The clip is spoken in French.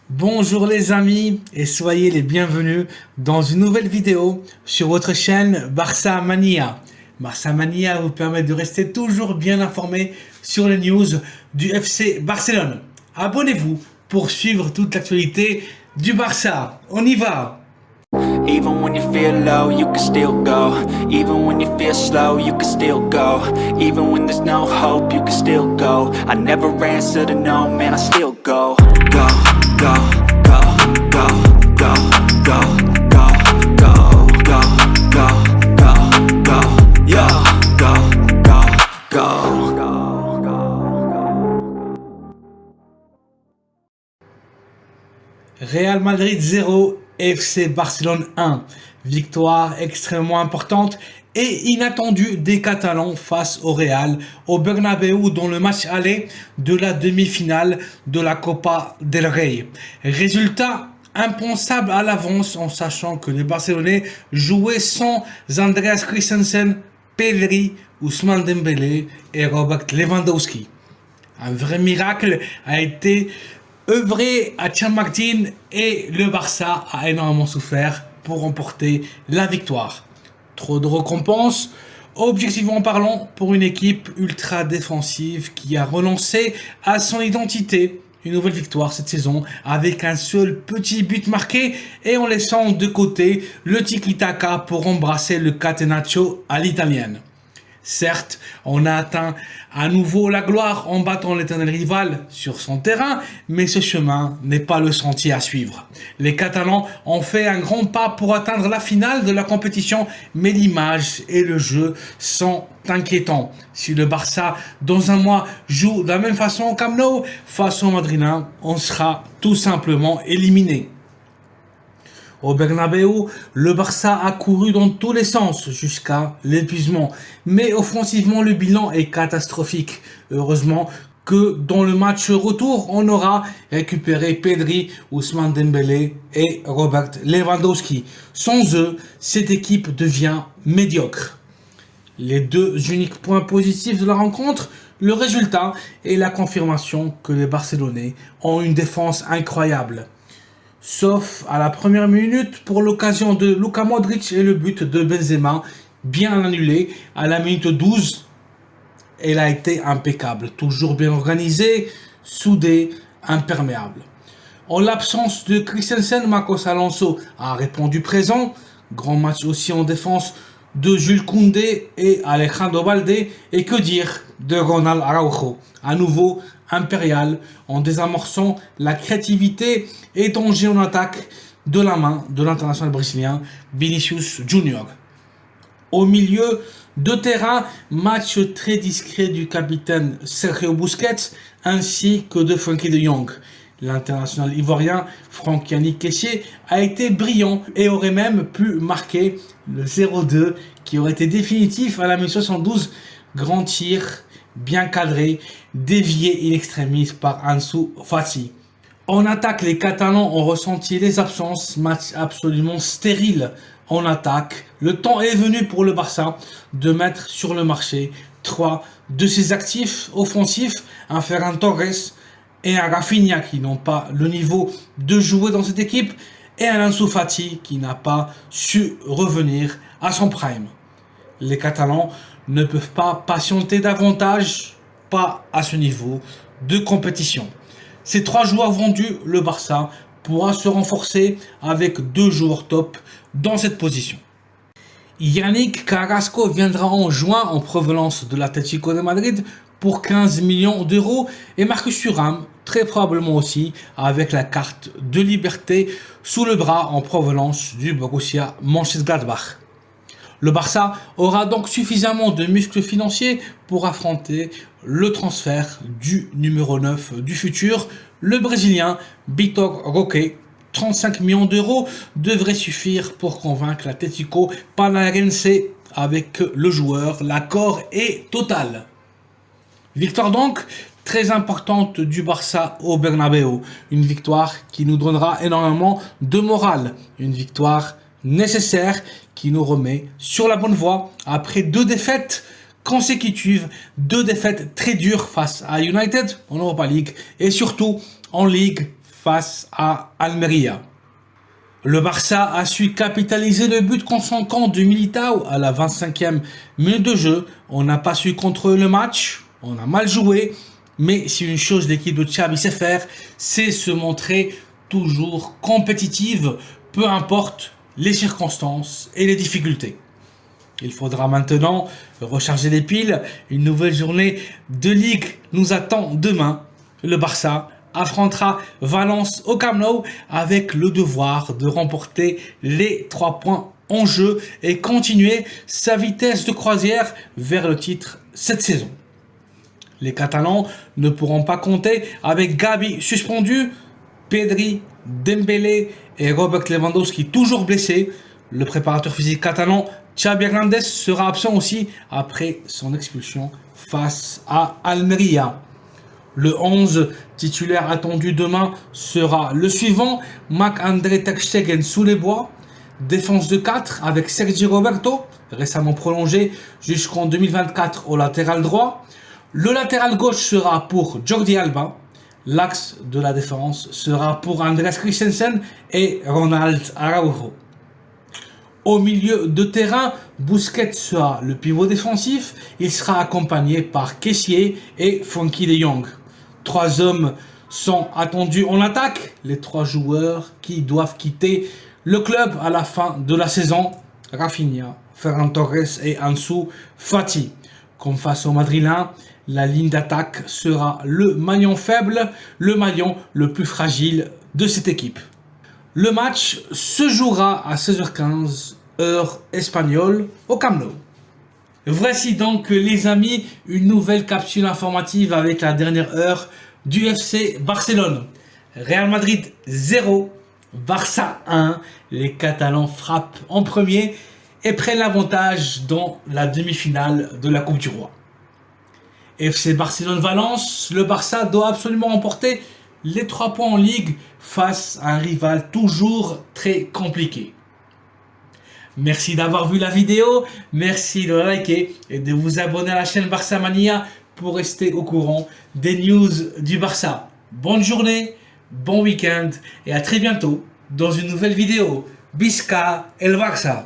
Bonjour les amis et soyez les bienvenus dans une nouvelle vidéo sur votre chaîne Barça Mania. Barça Mania vous permet de rester toujours bien informé sur les news du FC Barcelone. Abonnez-vous pour suivre toute l'actualité du Barça. On y va! Even when you feel low, you can still go. Even when you feel slow, you can still go. Even when there's no hope, you can still go. I never answer to no, man, I still go. Go, go, go, go, go, go, go, go, go, go, go, go, yo, go, go, go. Real Madrid 0, FC Barcelone 1. Victoire extrêmement importante et inattendue des Catalans face au Real, au Bernabéu dans le match aller de la demi-finale de la Copa del Rey. Résultat impensable à l'avance en sachant que les Barcelonais jouaient sans Andreas Christensen, Pedri, Ousmane Dembélé et Robert Lewandowski. Un vrai miracle a été œuvré à Chamartín et le Barça a énormément souffert pour remporter la victoire. Trop de récompenses, objectivement parlant, pour une équipe ultra défensive qui a relancé à son identité une nouvelle victoire cette saison avec un seul petit but marqué et en laissant de côté le tiki-taka pour embrasser le catenaccio à l'italienne. Certes, on a atteint à nouveau la gloire en battant l'éternel rival sur son terrain, mais ce chemin n'est pas le sentier à suivre. Les Catalans ont fait un grand pas pour atteindre la finale de la compétition, mais l'image et le jeu sont inquiétants. Si le Barça, dans un mois, joue de la même façon au Camp Nou face aux Madrilènes, on sera tout simplement éliminé. Au Bernabéu, le Barça a couru dans tous les sens jusqu'à l'épuisement. Mais offensivement, le bilan est catastrophique. Heureusement que dans le match retour, on aura récupéré Pedri, Ousmane Dembélé et Robert Lewandowski. Sans eux, cette équipe devient médiocre. Les deux uniques points positifs de la rencontre, le résultat et la confirmation que les Barcelonais ont une défense incroyable. Sauf à la première minute pour l'occasion de Luka Modric et le but de Benzema, bien annulé à la minute 12. Elle a été impeccable, toujours bien organisée, soudée, imperméable. En l'absence de Christensen, Marcos Alonso a répondu présent. Grand match aussi en défense de Jules Koundé et Alejandro Balde. Et que dire de Ronald Araujo, à nouveau impérial, en désamorçant la créativité et danger en attaque de la main de l'international brésilien Vinicius Junior. Au milieu de terrain, match très discret du capitaine Sergio Busquets ainsi que de Frenkie de Jong. L'international ivoirien Franck Yannick Kessié a été brillant et aurait même pu marquer le 0-2 qui aurait été définitif à la minute 72. Grand tir, bien cadré, dévié in extremis par Ansu Fati. En attaque, les Catalans ont ressenti les absences, match absolument stérile en attaque. Le temps est venu pour le Barça de mettre sur le marché 3 de ses actifs offensifs, un Ferran Torres et un Rafinha qui n'ont pas le niveau de jouer dans cette équipe et un Ansu Fati qui n'a pas su revenir à son prime. Les Catalans ne peuvent pas patienter davantage, pas à ce niveau de compétition. Ces 3 joueurs vendus, le Barça pourra se renforcer avec 2 joueurs top dans cette position. Yannick Carrasco viendra en juin en provenance de l'Atlético de Madrid pour 15 millions d'euros et Marcus Thuram très probablement aussi avec la carte de liberté sous le bras en provenance du Borussia Mönchengladbach. Le Barça aura donc suffisamment de muscles financiers pour affronter le transfert du numéro 9 du futur, le Brésilien Vitor Roque. 35 millions d'euros devraient suffire pour convaincre l'Atlético Paranaense avec le joueur. L'accord est total. Victoire donc très importante du Barça au Bernabéu. Une victoire qui nous donnera énormément de morale. Une victoire nécessaire qui nous remet sur la bonne voie après 2 défaites consécutives, 2 défaites très dures face à United en Europa League et surtout en Ligue face à Almeria. Le Barça a su capitaliser le but contre son camp de Militao à la 25e minute de jeu. On n'a pas su contrôler le match, on a mal joué, mais si une chose l'équipe de Xavi sait faire, c'est se montrer toujours compétitive, peu importe les circonstances et les difficultés. Il faudra maintenant recharger les piles. Une nouvelle journée de Ligue nous attend demain. Le Barça affrontera Valence au Camp Nou avec le devoir de remporter les 3 points en jeu et continuer sa vitesse de croisière vers le titre cette saison. Les Catalans ne pourront pas compter avec Gavi suspendu, Pedri, Dembélé et Robert Lewandowski toujours blessés. Le préparateur physique catalan Xavi Hernandez sera absent aussi après son expulsion face à Almeria. Le 11 titulaire attendu demain sera le suivant: Marc-André Ter Stegen sous les bois, défense de 4 avec Sergi Roberto, récemment prolongé jusqu'en 2024 au latéral droit. Le latéral gauche sera pour Jordi Alba, l'axe de la défense sera pour Andreas Christensen et Ronald Araujo. Au milieu de terrain, Busquets sera le pivot défensif. Il sera accompagné par Kessié et Frenkie de Jong. 3 hommes sont attendus en attaque. Les 3 joueurs qui doivent quitter le club à la fin de la saison: Rafinha, Ferran Torres et Ansu Fati. Comme face au Madrilène, la ligne d'attaque sera le maillon faible, le maillon le plus fragile de cette équipe. Le match se jouera à 16h15, heure espagnole, au Camp Nou. Voici donc, les amis, une nouvelle capsule informative avec la dernière heure du FC Barcelone. Real Madrid 0, Barça 1. Les Catalans frappent en premier et prennent l'avantage dans la demi-finale de la Coupe du Roi. FC Barcelone-Valence, le Barça doit absolument remporter les 3 points en Ligue face à un rival toujours très compliqué. Merci d'avoir vu la vidéo, merci de liker et de vous abonner à la chaîne Barça Mania pour rester au courant des news du Barça. Bonne journée, bon week-end et à très bientôt dans une nouvelle vidéo. Visca el Barça!